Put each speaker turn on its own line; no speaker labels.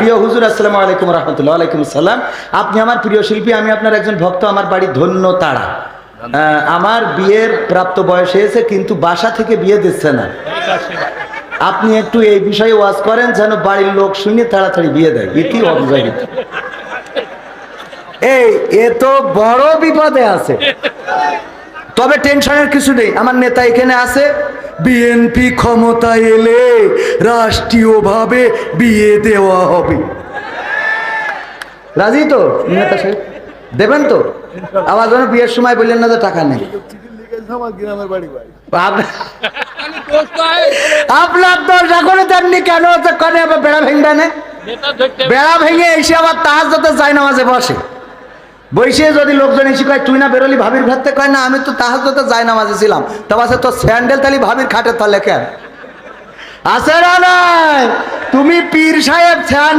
প্রিয় হুজুর, আসসালামু আলাইকুম রহমতুল্লাহ। ওয়ালাইকুম আসসালাম। আপনি আমার প্রিয় শিল্পী, আমি আপনার একজন ভক্ত। আমার বাড়ি ধন্য তাড়া। আমার বিয়ের প্রাপ্ত বয়স হয়েছে, কিন্তু বাসা থেকে বিয়ে দিচ্ছে না। আপনি একটু এই বিষয়ে ওয়াজ করেন যেন বাড়ির লোক শুনে তাড়াতাড়ি বিয়ে দেয়। ইতি অবিবাহিত। এ তো বড় বিপদে আছে। তবে টেনশনের কিছু নেই, আমার নেতা এখানে আছে। বিএনপি ক্ষমতায় এলে রাষ্ট্রীয়ভাবে বিয়ে দেওয়া হবে। রাজি তো নেতা সাহেব? দেবেন তো? আবার যেন বিয়ের সময় বললেন না যে টাকা নেই। আপনার দোষ এখন তেমনি কেন হচ্ছে, কানে আবার বেড়া ভেঙবে না? বেড়া ভেঙে এসে আবার তাহাজ্জুদে যায় নামাজে বসে। বসে যদি লোকজন এসে কয় তুই না বেরোলি ভাবির ঘর থেকে, কয় না আমি তো তাহাজ্জুদে যায় নামাজে ছিলাম। তবে আছে তোর স্যান্ডেল তালি ভাবির খাটের তলে কেন আছে? না নাই তুমি পীর সাহেব স্যান্ডেল